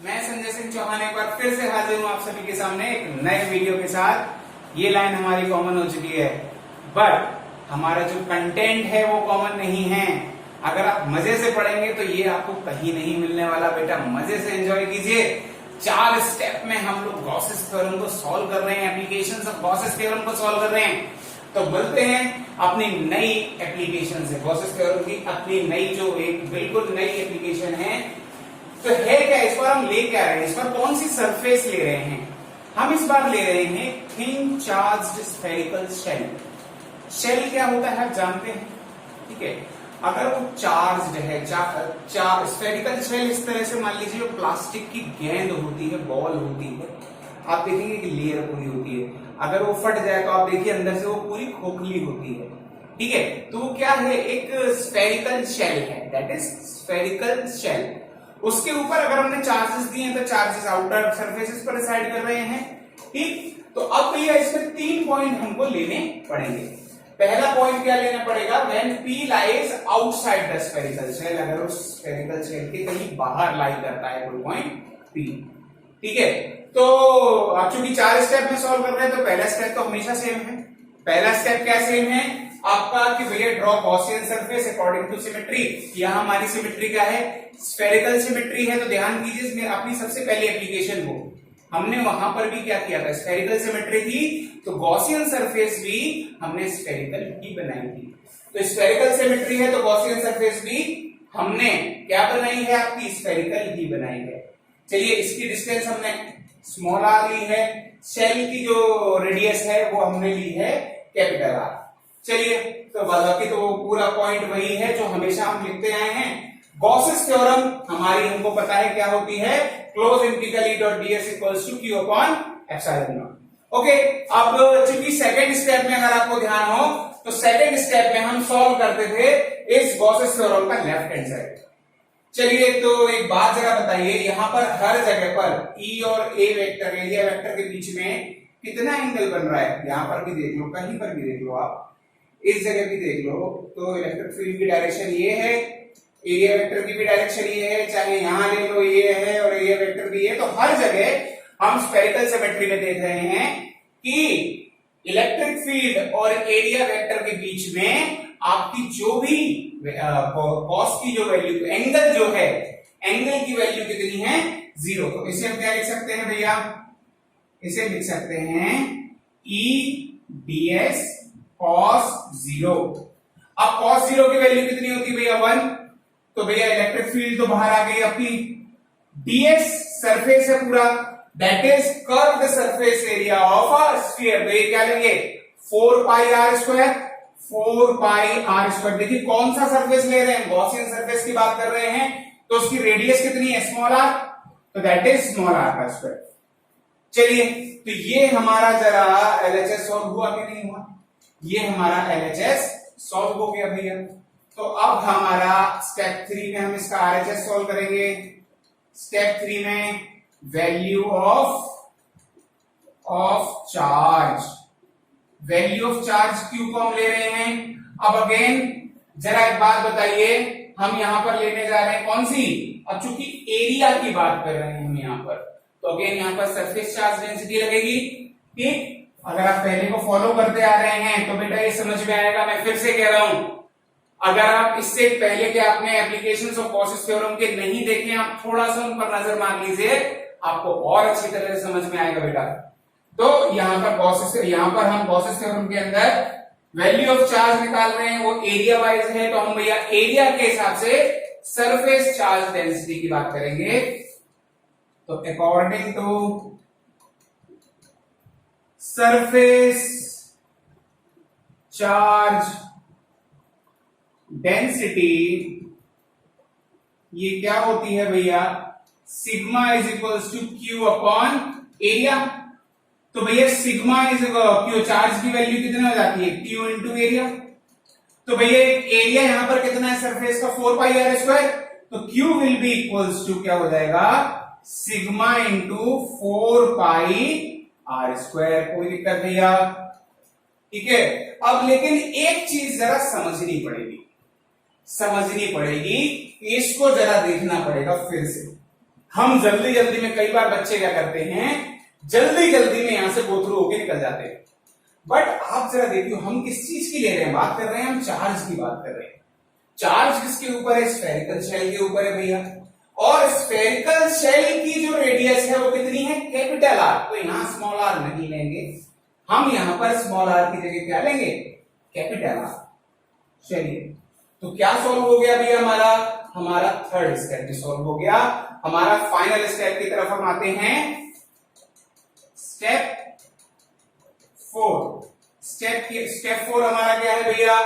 मैं संजय सिंह चौहान एक बार फिर से हाजिर हूं आप सभी के सामने एक नए वीडियो के साथ। ये लाइन हमारी कॉमन हो चुकी है, बट हमारा जो कंटेंट है वो कॉमन नहीं है। अगर आप मजे से पढ़ेंगे तो ये आपको कहीं नहीं मिलने वाला। बेटा मजे से एंजॉय कीजिए। 4 स्टेप में हम लोग गॉसेस थ्योरम को सॉल्व कर रहे हैं, एप्लीकेशंस ऑफ गॉसेस थ्योरम को सॉल्व कर रहे हैं। तो बोलते हैं अपनी नई एप्लीकेशन है गॉसेस थ्योरम की, अपनी नई जो एक बिल्कुल नई एप्लीकेशन है। तो है क्या, इस बार हम ले क्या रहे हैं, इस बार कौन सी सरफेस ले रहे हैं? हम इस बार ले रहे हैं thin charged spherical shell. Shell क्या होता है आप जानते हैं, ठीक है। अगर वो चार्ज्ड है, स्फेरिकल शेल इस तरह से मान लीजिए प्लास्टिक की गेंद होती है, बॉल होती है, आप देखेंगे कि लेयर पूरी होती है। अगर वो फट जाए तो आप देखिए अंदर से वो पूरी खोखली होती है, ठीक है। तो वो क्या है, एक स्फेरिकल शेल है, दैट इज स्फेरिकल शेल। उसके ऊपर अगर हमने चार्जेस दिए हैं तो चार्जेस आउटर सरफेसेस पर रिसाइड कर रहे हैं, ठीक। तो अब भैया इसमें 3 पॉइंट हमको लेने पड़ेंगे। पहला पॉइंट क्या लेना पड़ेगा, when P lies outside the spherical shell, अगर उस स्फेरिकल शेल के कहीं बाहर लाई करता है कोई पॉइंट P, ठीक है। तो अब चूंकि 4 स्टेप में सॉल्व कर रहे हैं तो पहला स्टेप तो हमेशा सेम है। पहला स्टेप क्या सेम है आपका कि भैया draw Gaussian surface according to symmetry. यहां हमारी सिमेट्री क्या है, स्फेरिकल सिमेट्री है। तो ध्यान दीजिए इसमें अपनी सबसे पहली एप्लीकेशन को हमने वहां पर भी क्या किया था, स्फेरिकल सिमेट्री थी। तो गॉसियन सरफेस भी हमने स्फेरिकल ही बनाई थी। तो स्फेरिकल सिमेट्री है तो गॉसियन सरफेस भी हमने क्या बनाई है, आपकी स्फेरिकल ही बनाई है। चलिए इसकी डिस्टेंस हमने स्मॉल आर ली है, शेल की जो रेडियस है वो हमने ली है कैपिटल आर। चलिए तो बाकी तो पूरा पॉइंट वही है जो हमेशा हम लिखते आए हैं। गॉसेस थ्योरम हमारी हमको पता है क्या होती है, close integral E dot ds equals to Q upon epsilon naught. Okay, अब चूंकि सेकंड स्टेप में अगर आपको ध्यान हो तो सेकंड स्टेप में हम सॉल्व करते थे इस गॉसेस थ्योरम का लेफ्ट हैंड साइड। चलिए तो एक बात जरा बताइए, यहां पर हर जगह पर E और A वेक्टर, एरिया वेक्टर के बीच में कितना एंगल बन रहा है? यहां पर भी देख लो, कहीं पर भी देख लो, आप इस जगह भी देख लो तो इलेक्ट्रिक फील्ड की डायरेक्शन ये है, एरिया वेक्टर की भी डायरेक्शन ये है, चाहे यहां ले लो ये है और एरिया वेक्टर भी है। तो हर जगह हम स्फेरिकल सिमेट्री में देख रहे हैं कि इलेक्ट्रिक फील्ड और एरिया वेक्टर के बीच में आपकी जो भी कॉस की जो वैल्यू, एंगल जो है, एंगल की वैल्यू कितनी है, 0। तो इसे हम क्या लिख सकते हैं भैया, इसे लिख सकते हैं E ds cos 0। अब cos 0 की वैल्यू कितनी होती है भैया, 1। तो भैया इलेक्ट्रिक फील्ड तो बाहर आ गई आपकी, ds सरफेस है पूरा, that is curved surface area of a sphere. तो ये क्या लेंगे, 4 pi are square, 4 pi are square. देखिए कौन सा सरफेस ले रहे हैं, गॉसियन सरफेस की बात कर रहे हैं, तो उसकी रेडियस कितनी है, स्मॉल आर, तो दैट इज स्मॉल आर का स्क्वायर। चलिए तो ये हमारा जरा LHS सॉल्व हुआ कि नहीं हुआ, ये हमारा LHS सॉल्व हो गया भैया। तो अब हमारा स्टेप 3 में हम इसका RHS सॉल्व करेंगे। स्टेप 3 में value of charge, value of charge Q को हम ले रहे हैं। अब अगेन जरा एक बात बताइए, हम यहां पर लेने जा रहे हैं कौन सी, अब चूंकि एरिया की बात कर रहे हैं हम यहां पर, तो अगेन यहां पर सरफेस चार्ज डेंसिटी लगेगी, ठीक। अगर आप पहले को फॉलो करते आ रहे हैं तो बेटा ये समझ में आएगा। मैं फिर से कह रहा हूं, अगर आप इससे पहले के आपने एप्लीकेशंस ऑफ गॉसेस थ्योरम के नहीं देखे, आप थोड़ा सा उन पर नजर मार लीजिए, आपको और अच्छी तरह से समझ में आएगा बेटा। तो यहां पर हम गॉसेस थ्योरम के अंदर वैल्यू ऑफ चार्ज निकाल रहे हैं, वो एरिया वाइज है। तो हम भैया एरिया के हिसाब से सरफेस चार्ज डेंसिटी की बात करेंगे। तो according to surface charge density, ये क्या होती है भैया, sigma is equals to Q upon area. तो भैया सिग्मा इज क्यू, चार्ज की वैल्यू कितनी हो जाती है, Q इंटू एरिया। तो भैया एरिया यहां पर कितना है सरफेस का, 4 पाई आर स्क्वायर। तो Q will be equals to क्या हो जाएगा, sigma into 4 pi are square. कोई दिक्कत भैया, ठीक है। अब लेकिन एक चीज जरा समझनी पड़ेगी, इसको जरा देखना पड़ेगा फिर से। हम जल्दी जल्दी में, कई बार बच्चे क्या करते हैं, जल्दी जल्दी में यहां से गो थ्रू होके निकल जाते हैं। बट आप जरा देखिए हम किस चीज की ले रहे हैं, बात कर रहे हैं हम चार्ज की बात कर रहे हैं। चार्ज किसके ऊपर है, स्फेरिकल शेल के ऊपर है भैया। और स्फेरिकल शेल की जो रेडियस है वो कितनी है, कैपिटल आर। तो यहां स्मॉल आर नहीं लेंगे हम, यहां पर स्मॉल आर की जगह क्या लेंगे, कैपिटल आर। चलिए तो क्या सॉल्व हो गया भैया, हमारा थर्ड स्टेप भी सॉल्व हो गया। हमारा फाइनल स्टेप की तरफ हम आते हैं, स्टेप 4। स्टेप 4 हमारा क्या है भैया,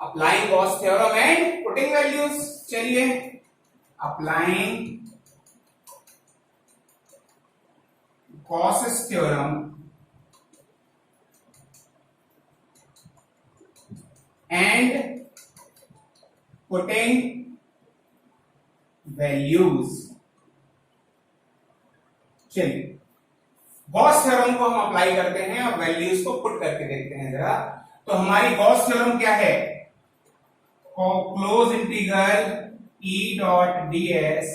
applying Gauss theorem and putting values. चलिए applying Gauss theorem and putting values. चलिए गॉस थ्योरम को हम अप्लाई करते हैं और वैल्यूज को पुट करके देखते हैं जरा। तो हमारी गॉस थ्योरम क्या है, close integral E dot ds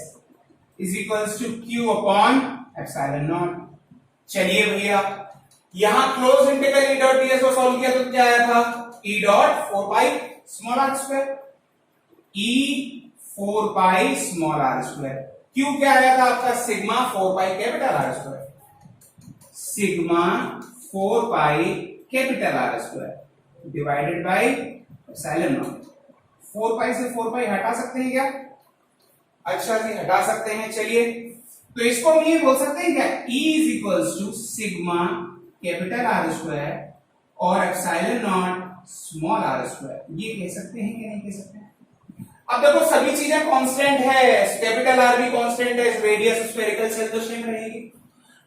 is equals to Q upon epsilon naught. चलिए भैया यहां close integral E dot ds को सॉल्व किया तो क्या आया था, E dot 4 pi small r square, E 4 pi small r square. Q क्या आया था आपका, sigma 4 pi capital R square, sigma 4 pi capital R square divided by epsilon naught. 4 pi से 4 पाई हटा सकते हैं क्या, अच्छा जी हटा सकते हैं। चलिए तो इसको हम ये बोल सकते हैं क्या, E is equals to sigma capital R square और epsilon naught small r square, ये कह सकते हैं कि नहीं कह सकते हैं। अब देखो सभी चीजें कांस्टेंट है, कैपिटल R भी कांस्टेंट है, रेडियस स्फेरिकल शेल तो सेम रहेगी।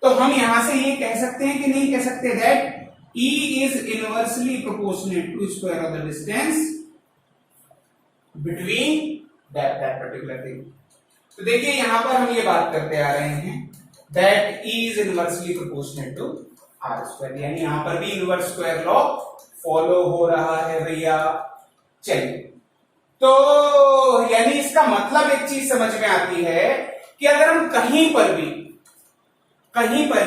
तो हम यहां से ये कह सकते हैं कि नहीं कह सकते, that E is inversely proportionate to square of the distance between that particular thing। तो देखिए यहां पर हम ये बात करते आ रहे हैं that E is inversely proportionate to R square, यानी यहां पर भी इनवर्स स्क्वायर लॉ फॉलो हो रहा है भैया। चलिए तो यानी इसका मतलब एक चीज समझ में आती है कि अगर हम कहीं पर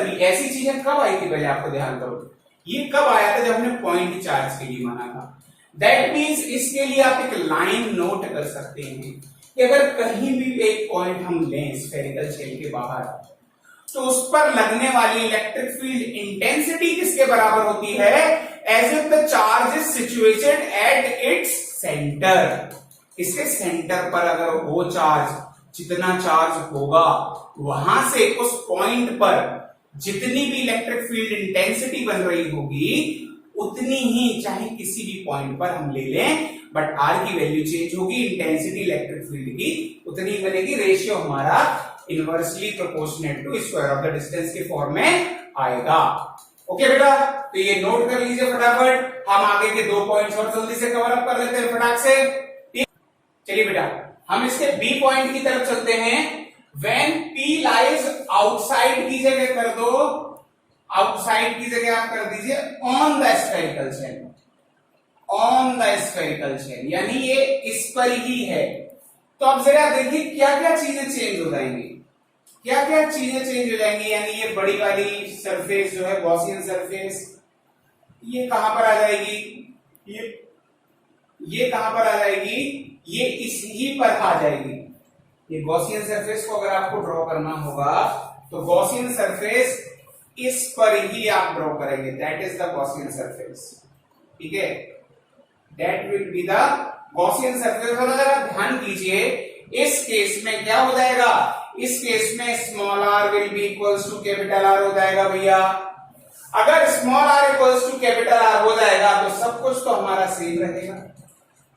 भी ऐसी चीजें कब आई थी, पहले आपको ध्यान करो, ये कब आया था, जब हमने पॉइंट चार्ज के लिए माना था। दैट मीन्स इसके लिए आप एक लाइन नोट कर सकते हैं कि अगर कहीं भी एक पॉइंट हम लें स्फेरिकल शेल के बाहर, तो उस पर लगने वाली इलेक्ट्रिक फील्ड इंटेंसिटी किसके बराबर होती है, as if the charge is situated at its centre. इसके सेंटर पर अगर वो चार्ज, जितना चार्ज होगा वहां से उस पॉइंट पर जितनी भी इलेक्ट्रिक फील्ड इंटेंसिटी बन रही होगी उतनी ही, चाहे किसी भी पॉइंट पर हम ले लें, बट आर की वैल्यू चेंज होगी, इंटेंसिटी इलेक्ट्रिक फील्ड की उतनी बनेगी। रेशियो हमारा inversely proportionate to square of the distance के फॉर्म में आएगा। ओके बेटा, तो ये नोट कर लीजिए फटाफट। हम आगे के 2 पॉइंट्स और जल्दी से कवर अप कर लेते हैं फटाक से। चलिए बेटा हम इसके बी पॉइंट की तरफ चलते हैं। When P lies outside की जगह कर दो, आउटसाइड की जगह आप कर दीजिए on the spherical shell, on the spherical shell, यानी ये इस पर ही है। तो अब जरा देखिए क्या क्या चीजें चेंज हो जाएंगी, क्या क्या चीजें चेंज हो जाएंगी। यानी ये बड़ी वाली सरफेस जो है गॉसियन सरफेस, ये कहां पर आ जाएगी, ये कहां पर आ जाएगी, ये इस ही पर आ जाएगी। ये गॉसियन सरफेस को अगर आपको ड्रॉ करना होगा तो गॉसियन सरफेस इस पर ही आप ड्रॉ करेंगे, that is the Gaussian surface. ठीक है, that will be the Gaussian surface. और अगर आप ध्यान कीजिए इस केस में क्या हो जाएगा, इस केस में small R will be equals to capital R हो जाएगा भैया। अगर small R equals to capital R हो जाएगा तो सब कुछ तो हमारा सेम रहेगा।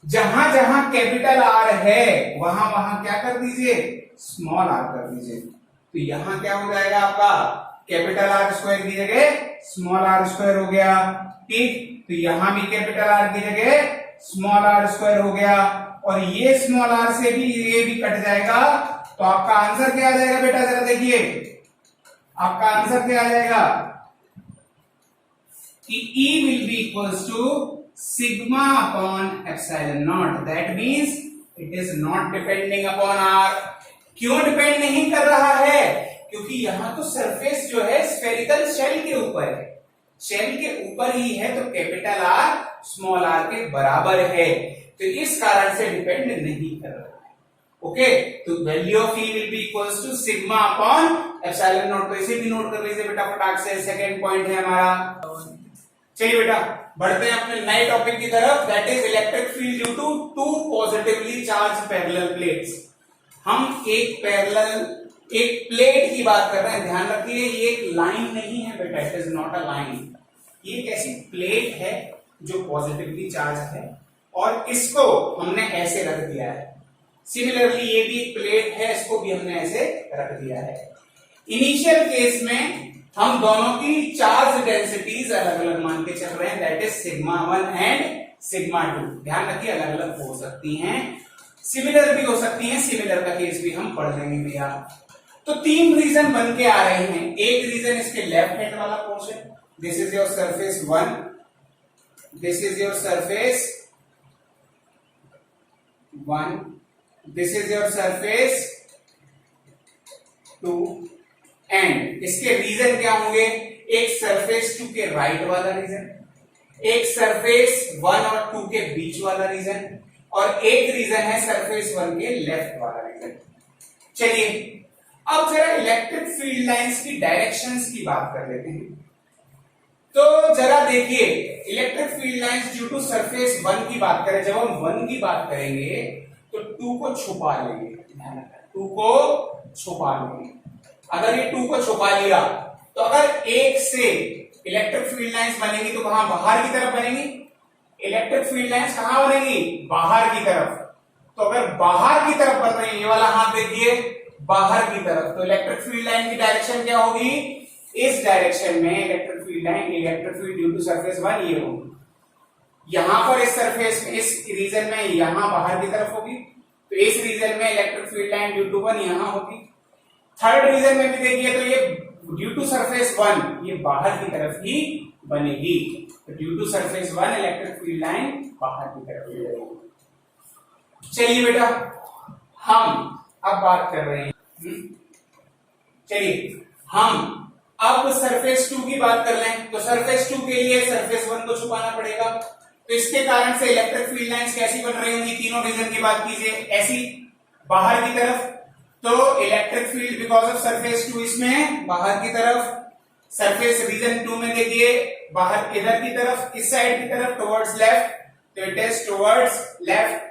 जहां जहां कैपिटल आर है वहां वहां क्या कर दीजिए, स्मॉल आर कर दीजिए। तो यहां क्या हो जाएगा आपका, कैपिटल आर स्क्वायर की जगह स्मॉल आर स्क्वायर हो गया। ठीक, तो यहां भी कैपिटल आर की जगह स्मॉल आर स्क्वायर हो गया, और ये स्मॉल आर से भी ये भी कट जाएगा। तो आपका आंसर क्या आ जाएगा बेटा, जरा देखिए आपका आंसर क्या आ जाएगा कि E will be equals to sigma upon epsilon naught, that means it is not depending upon r। क्यों डिपेंड नहीं कर रहा है? क्योंकि यहां तो सरफेस जो है स्फेरिकल शेल के ऊपर है, शेल के ऊपर ही है, तो कैपिटल आर स्मॉल आर के बराबर है, तो इस कारण से डिपेंड नहीं कर रहा है। ओके, तो value of E will be equals to sigma upon epsilon naught. तो इसे भी नोट कर लीजिए बेटा फटाक से, सेकंड पॉइंट है हमारा। चलिए बेटा बढ़ते हैं अपने नए टॉपिक की तरफ, that is electric field due to two positively charge parallel plates. हम एक प्लेट की बात कर रहे हैं, ध्यान रखिए ये एक लाइन नहीं है बेटा, it is not a line, ये एक ऐसी प्लेट है जो पॉजिटिवली चार्ज है और इसको हमने ऐसे रख दिया है। सिमिलरली ये भी एक प्लेट है, इसको भी हमने ऐसे रख दिया है। इनिशियल केस में हम दोनों की चार्ज डेंसिटीज अलग अलग मान के चल रहे हैं, that is sigma 1 and sigma 2। ध्यान रखिए अलग अलग हो सकती हैं, सिमिलर भी हो सकती हैं, सिमिलर का केस भी हम पढ़ लेंगे भैया। तो तीन रीजन बन के आ रहे हैं। एक रीजन इसके लेफ्ट हैंड वाला portion, this is your surface 1, this is your surface 1, this is your surface 2 and इसके रीजन क्या होंगे? एक सरफेस 2 के राइट वाला रीजन, एक सरफेस 1 और 2 के बीच वाला रीजन, और एक रीजन है सरफेस 1 के लेफ्ट वाला रीजन। चलिए अब जरा इलेक्ट्रिक फील्ड लाइंस की डायरेक्शंस की बात कर लेते हैं। तो जरा देखिए electric field lines due to surface 1 की बात करें, जब हम 1 की बात करेंगे तो 2 को छुपा लेंगे, ध्यान रखना 2 को छुपा लेंगे। अगर ये 2 को छुपा लिया तो अगर एक से इलेक्ट्रिक फील्ड लाइंस बनेगी तो कहां? बाहर की तरफ बनेगी। इलेक्ट्रिक फील्ड लाइंस कहां बनेगी? बाहर की तरफ। तो अगर बाहर की तरफ बन रही है, ये वाला हाथ देखिए बाहर की तरफ, तो इलेक्ट्रिक फील्ड लाइन की डायरेक्शन क्या होगी? इस डायरेक्शन में electric field line, electric field due to surface 1 ये होगी। यहां पर इस सरफेस में, इस रीजन में यहां बाहर की तरफ होगी, तो इस रीजन में electric field line due to 1 यहां होगी। थर्ड रीजन में भी देखिए तो ये ड्यू टू सरफेस 1 ये बाहर की तरफ ही बनेगी, तो due to surface 1 electric field line बाहर की तरफ ही बनेगी। चलिए बेटा हम अब बात कर रहे हैं, चलिए हम अब सरफेस 2 की बात कर लें। तो सरफेस 2 के लिए सरफेस 1 को छुपाना पड़ेगा, तो इसके कारण से इलेक्ट्रिक फील्ड लाइंस कैसी बन रही होंगी? तीनों रीजन की बात कीजिए, ऐसी बाहर की तरफ, तो electric field because of surface 2 इसमें बाहर की तरफ, सरफेस रीजन 2 में देखिए बाहर इधर की तरफ, इस साइड की तरफ टुवर्ड्स लेफ्ट, तो इट इज टुवर्ड्स लेफ्ट।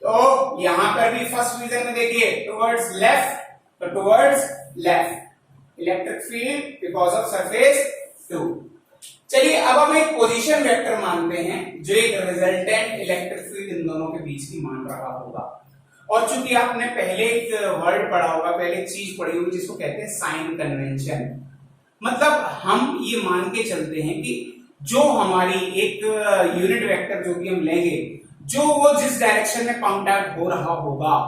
तो यहां पर भी फर्स्ट रीजन में देखिए टुवर्ड्स लेफ्ट, तो towards left electric field because of surface 2। चलिए अब हम एक पोजीशन वेक्टर मानते हैं जो एक रिजल्टेंट इलेक्ट्रिक फील्ड इन दोनों के बीच की मान रहा होगा। और चूंकि आपने पहले एक वर्ड पढ़ा होगा, पहले एक चीज पढ़ी होगी जिसको कहते हैं साइन कन्वेंशन, मतलब हम ये मान के चलते हैं कि जो हमारी एक यूनिट वेक्टर जो भी हम लेंगे, जो वो जिस डायरेक्शन में पॉइंट आउट हो रहा होगा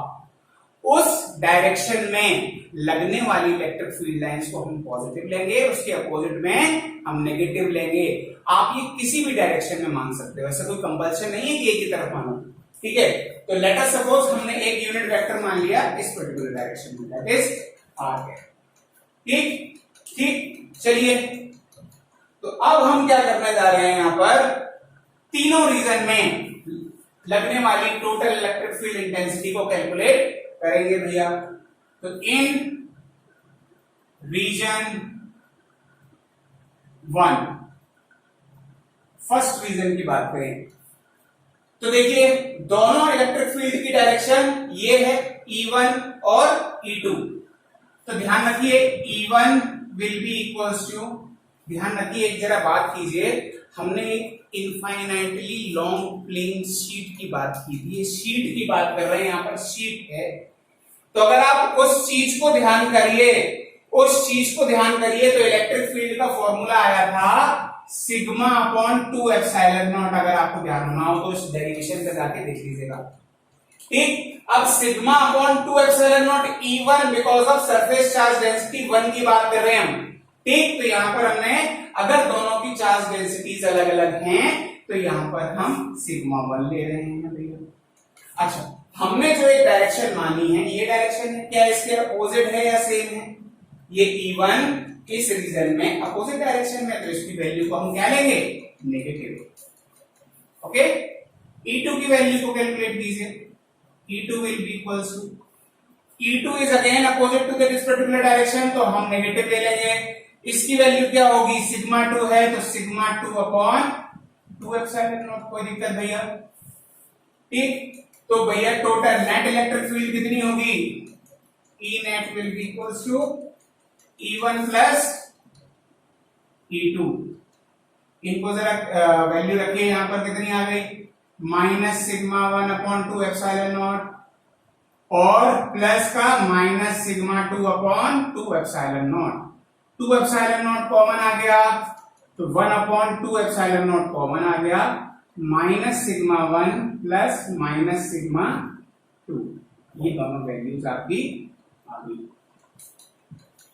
उस डायरेक्शन में लगने वाली इलेक्ट्रिक फील्ड लाइंस को हम पॉजिटिव लेंगे, उसके अपोजिट में हम नेगेटिव लेंगे। आप ये किसी भी डायरेक्शन में मान सकते हो, ऐसा कोई कंपल्शन नहीं है कि एक ही तरफ मानो, ठीक है। तो लेट अस सपोज हमने एक यूनिट वेक्टर मान लिया इस पर्टिकुलर डायरेक्शन में, दैट इज आर, ठीक ठीक। चलिए तो अब हम क्या करने जा रहे हैं, यहां पर तीनों रीजन में लगने वाली टोटल इलेक्ट्रिक फील्ड इंटेंसिटी को कैलकुलेट करेंगे भैया। तो इन रीजन 1 फर्स्ट रीजन की बात करें तो देखिए दोनों इलेक्ट्रिक फील्ड की डायरेक्शन ये है E1 और E2। तो ध्यान रखिए E1 will be equals to, ध्यान रखिए एक जरा बात कीजिए, हमने एक इनफाइनाइटली लॉन्ग प्लेन शीट की बात की थी, ये शीट की बात कर रहे हैं, यहां पर शीट है। तो अगर आप उस चीज को ध्यान करिए, उस चीज को ध्यान करिए तो इलेक्ट्रिक फील्ड का फॉर्मूला आया था सिग्मा अपॉन 2 एप्सिलॉन नॉट। अगर आपको ध्यान होना हो तो इस डेरिवेशन पे जाके देख लीजिएगा, ठीक। अब sigma upon 2 epsilon not E1 because of surface charge density 1 की बात कर रहे हैं हम, ठीक। तो यहां पर हमने अगर दोनों की चार्ज डेंसिटीज अलग अलग हैं तो यहां पर हम सिग्मा 1 ले रहे हैं भैया। अच्छा, हमने जो एक डायरेक्शन मानी है, ये डायरेक्शन है, क्या इसके अपोजिट है या सेम है? ये E1 इस रीजन में अपोजिट डायरेक्शन में, तो इसकी वैल्यू को हम क्या लेंगे? नेगेटिव। ओके, E2 की वैल्यू को कैलकुलेट कीजिए। E2 will be equals to, E2 is again opposite to this particular direction, तो हम नेगेटिव ले लेंगे। इसकी वैल्यू क्या होगी? सिग्मा 2 है तो सिग्मा 2 अपॉन 2 एप्सिलॉन नॉट। कोई दिक्कत भैया? ठीक, तो भैया टोटल नेट इलेक्ट्रिक फील्ड कितनी होगी? E net will be equals to E1 plus E2। इनको जरा वैल्यू रखिए, यहां पर कितनी आ गई? Minus sigma 1 upon 2 epsilon naught और प्लस का minus sigma 2 upon 2 epsilon naught. 2 epsilon naught common आ गया तो 1 अपॉन 2 एप्सिलॉन नॉट कॉमन आ गया, minus sigma 1 plus minus sigma 2। ये दोनों वैल्यूज आपकी आ गई।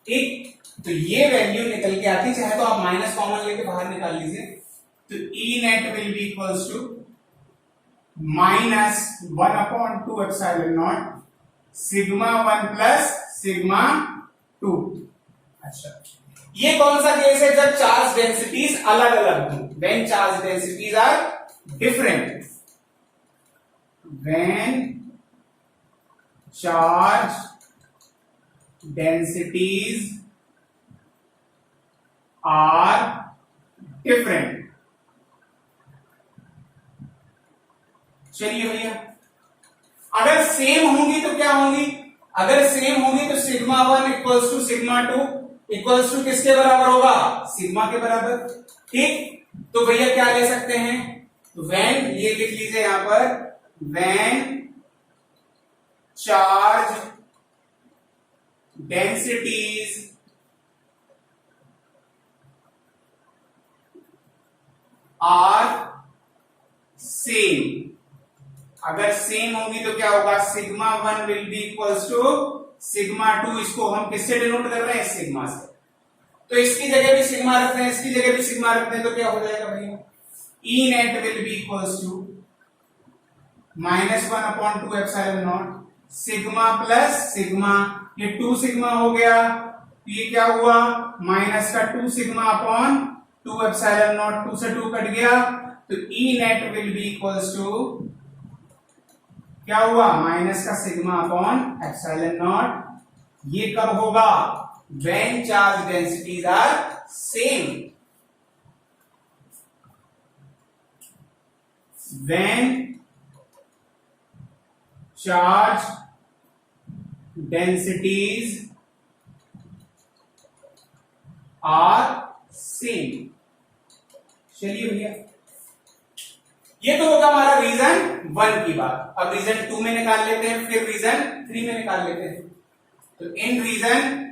ठीक, तो ये वैल्यू निकल के आती, चाहे तो आप माइनस कॉमन लेके बाहर निकाल लीजिए, तो E net will be equals to minus 1 upon 2 epsilon naught sigma 1 plus sigma 2। अच्छा, ये कौन सा केस है? जब चार्ज डेंसिटीज अलग अलग हों, when charge densities are different. When charge densities are different. चलिए भैया, अगर सेम होंगी तो क्या होंगी? अगर सेम होंगी तो sigma 1 equals to sigma 2 equals to किसके बराबर होगा? सिग्मा के बराबर। ठीक, तो भैया क्या ले सकते हैं? व्हेन, ये लिख लीजिए यहां पर, when charge densities are same. अगर सेम होगी तो क्या होगा? Sigma 1 will be equals to sigma 2। इसको हम किससे डिनोट कर रहे हैं? सिग्मा से। तो इसकी जगह भी सिग्मा रखते हैं, इसकी जगह भी सिग्मा रखते हैं, तो क्या हो जाएगा भैया? E net will be equals to minus 1 upon 2 epsilon naught sigma plus sigma. ये 2 सिग्मा हो गया, ये क्या हुआ? माइनस का 2 सिग्मा अपॉन 2 एप्सिलॉन नॉट, 2 से 2 कट गया, तो E net will be equals to क्या हुआ? माइनस का सिग्मा अपॉन एप्सिलॉन नॉट। ये कब होगा? When charge densities are same. When charge densities are same. चलिए भैया, ये तो होगा हमारा रीजन 1 की बात। अब रीजन 2 में निकाल लेते हैं, फिर रीजन 3 में निकाल लेते हैं। तो इन रीजन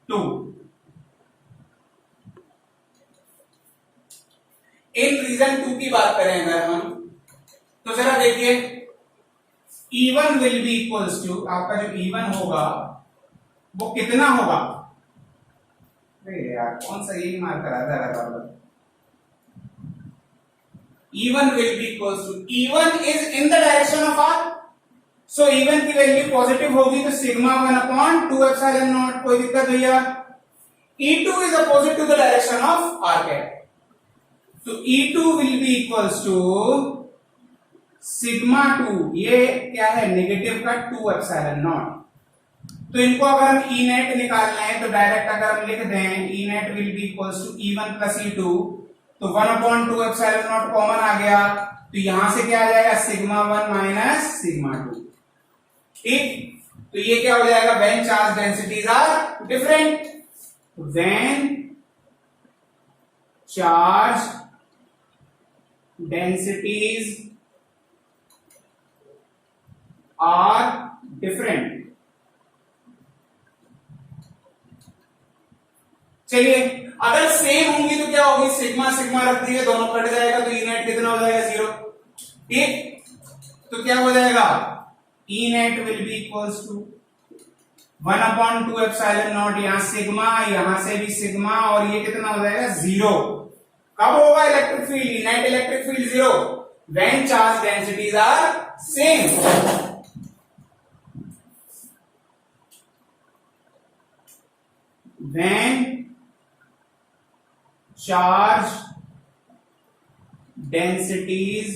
2, इन रीजन 2 की बात करें अगर हम, तो जरा देखिए, E1 will be equals to, आपका जो E1 होगा वो कितना होगा? अरे यार, कौन सा यही मार कर आता है? E1 will be equals to, E1 is in the direction of R, so E1 की वैल्यू पॉजिटिव होगी तो सिग्मा 1 अपॉन 2 एप्सिलॉन नॉट। कोई दिक्कत भैया? E2 is opposite to the direction of R cap, तो E2 will be equals to sigma 2, ये क्या है? नेगेटिव का 2 एप्सिलॉन नॉट। तो इनको अगर हम E नेट निकालना है तो डायरेक्ट अगर हम लिख दें E net will be equals to E1 plus E2, तो 1 अपॉन 2 एप्सिलॉन नॉट कॉमन आ गया, तो यहां से क्या आ जाएगा? Sigma 1 minus sigma 2। ठीक, तो ये क्या हो जाएगा? When charge densities are different. When charge densities are different. चलिए, अगर सेम होंगी तो क्या होगी? सिग्मा सिग्मा रख दिए, दोनों कट जाएगा, तो E नेट कितना हो जाएगा? 0। ठीक, तो क्या हो जाएगा? E net will be equals to 1 upon 2 epsilon naught, यहां सिग्मा, यहां से भी सिग्मा, और ये कितना हो जाएगा? 0। कब होगा electric field, net electric field zero, when charge densities are same. When charge densities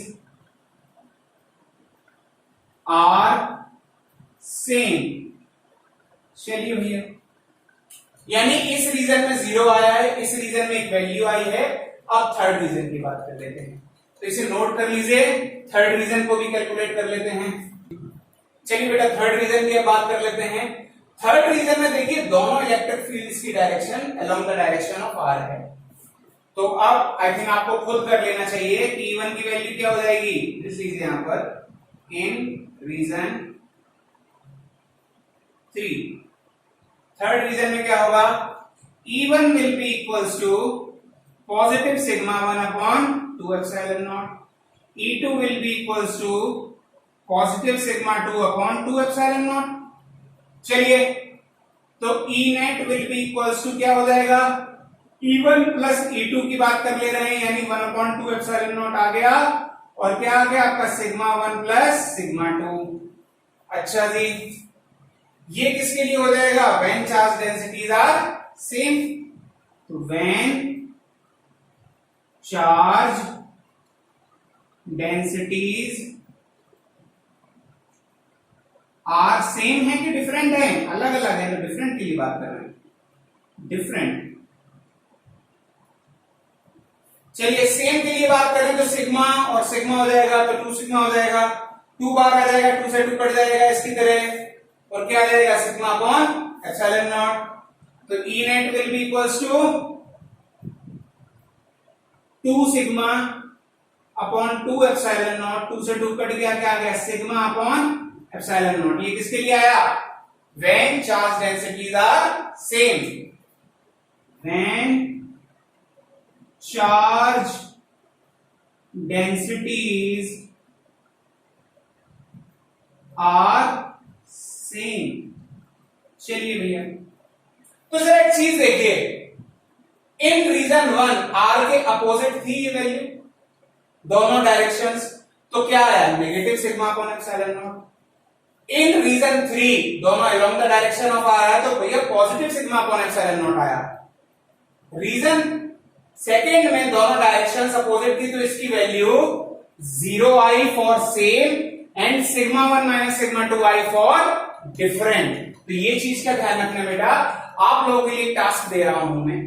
are same। चलिए भैया, यानी इस रीजन में जीरो आया है, इस रीजन में एक वैल्यू आई है। अब थर्ड रीजन की बात कर लेते हैं, तो इसे नोट कर लीजिए, थर्ड रीजन को भी कैलकुलेट कर लेते हैं। चलिए बेटा थर्ड रीजन की अब बात कर लेते हैं। थर्ड रीजन में देखिए दोनों इलेक्ट्रिक फील्ड्स की direction along the direction of R है। तो अब आई थिंक आपको खुद कर लेना चाहिए कि E1 की वैल्यू क्या हो जाएगी, दिस इज यहां पर इन रीजन 3। थर्ड रीजन में क्या होगा, E1 will be equals to positive sigma 1 upon 2 epsilon naught, E2 will be equals to positive sigma 2 upon 2 epsilon naught. चलिए तो E net will be equals to क्या हो जाएगा, E1 प्लस E2 की बात कर ले रहे हैं, यानी 1/2 एप्सिलॉन नॉट आ गया, और क्या आ गया आपका सिग्मा 1 प्लस सिग्मा 2। अच्छा जी, ये किसके लिए हो जाएगा, when charge densities are same. तो when charge densities are same है कि डिफरेंट है, अलग अलग है, तो डिफरेंट के लिए बात कर रहे हैं, डिफरेंट। चलिए सेम के लिए बात करें तो सिग्मा और सिग्मा हो जाएगा, तो 2 सिग्मा हो जाएगा, 2 बार आ जाएगा, 2 से 2 कट जाएगा इसकी तरह, और क्या आ जाएगा सिग्मा अपॉन एप्सिलॉन नॉट। तो E net will be equals to 2 sigma upon 2 epsilon naught, 2 से 2 कट गया, क्या आ गया सिग्मा अपॉन एप्सिलॉन नॉट। ये किसके लिए आया, when charge densities are same, when charge densities are same. चलिए भैया, तो जरा एक चीज देखिए, इन रीजन 1 आर के अपोजिट थी ये वैल्यू दोनों डायरेक्शंस, तो क्या आया negative sigma upon epsilon naught. In region 3 दोनों along the direction of R है, तो भैया positive sigma upon epsilon naught आया। रीजन सेकेंड में दोनों डायरेक्शंस अपोजिट थी, तो इसकी value 0 I for same and sigma 1 minus sigma 2 I for different. तो ये चीज का ध्यान रखना बेटा, आप लोगों के लिए टास्क दे रहा हूं मैं,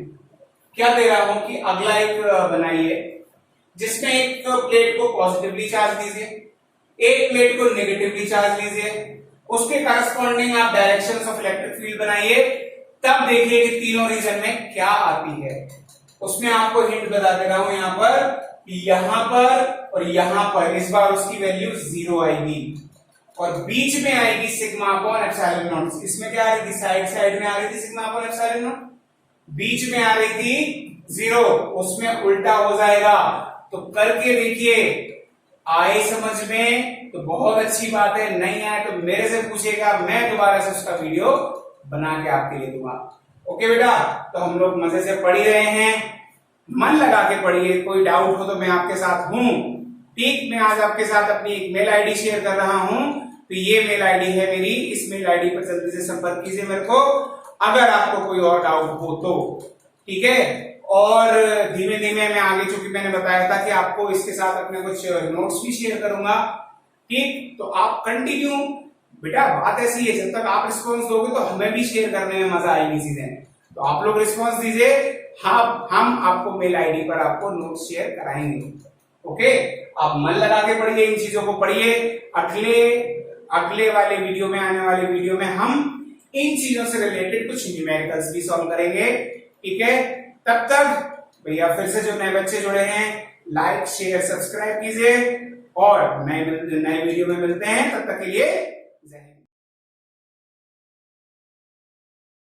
क्या दे रहा हूं कि अगला एक बनाइए जिसमें एक प्लेट को पॉजिटिवली चार्ज दीजिए, एक प्लेट को नेगेटिवली चार्ज लीजिए, उसके करस्पॉन्डिंग आप डायरेक्शंस ऑफ इलेक्ट्रिक फील्ड बनाइए, तब देखिए कि तीनों रीजन में क्या आती है। उसमें आपको हिंट बता दे रहा हूं, यहां पर और यहां पर इस बार उसकी वैल्यू 0 आएगी, और बीच में आएगी सिग्मा अपॉन एप्सिलॉन नॉट। इसमें क्या आ रही थी, साइड साइड में आ रही थी सिग्मा अपॉन एप्सिलॉन नॉट, बीच में आ रही थी 0, उसमें उल्टा हो जाएगा। तो करके देखिए, आए समझ में तो बहुत अच्छी बात है, नहीं आए तो मेरे से पूछेगा, मैं दोबारा से उसका वीडियो बना के आपके लिए दूंगा। ओके बेटा, तो हम लोग मजे से पढ़ ही रहे हैं, मन लगा के पढ़िए, कोई डाउट हो तो मैं आपके साथ हूं। ठीक, मैं आज आपके साथ अपनी एक मेल आईडी शेयर कर रहा हूं, तो ये मेल आईडी है मेरी, इस मेल आईडी पर जल्दी से संपर्क कीजिए मेरे को, अगर आपको कोई और डाउट हो तो। ठीक है, और धीमे धीमे मैं आगे, चूंकि मैंने बताया था कि आपको इसके साथ अपने कुछ नोट्स भी शेयर करूंगा। ठीक, तो आप कंटिन्यू, बेटा बात ऐसी है, जब तक आप रिस्पॉन्स दोगे तो हमें भी शेयर करने में मजा आएगी चीजें, तो आप लोग रिस्पॉन्स दीजिए, हम आपको मेल आईडी पर आपको नोट्स शेयर कराएंगे। ओके, आप मन लगा के पढ़िए, इन चीजों को पढ़िए। अगले वाले वीडियो में, आने वाले वीडियो में हम इन चीजों से रिलेटेड कुछ न्यूमेरिकल्स भी सॉल्व करेंगे। ठीक है, तब तक भैया फिर से जो नए बच्चे जुड़े हैं, लाइक शेयर सब्सक्राइब कीजिए, और नए वीडियो में मिलते हैं, तब तक के लिए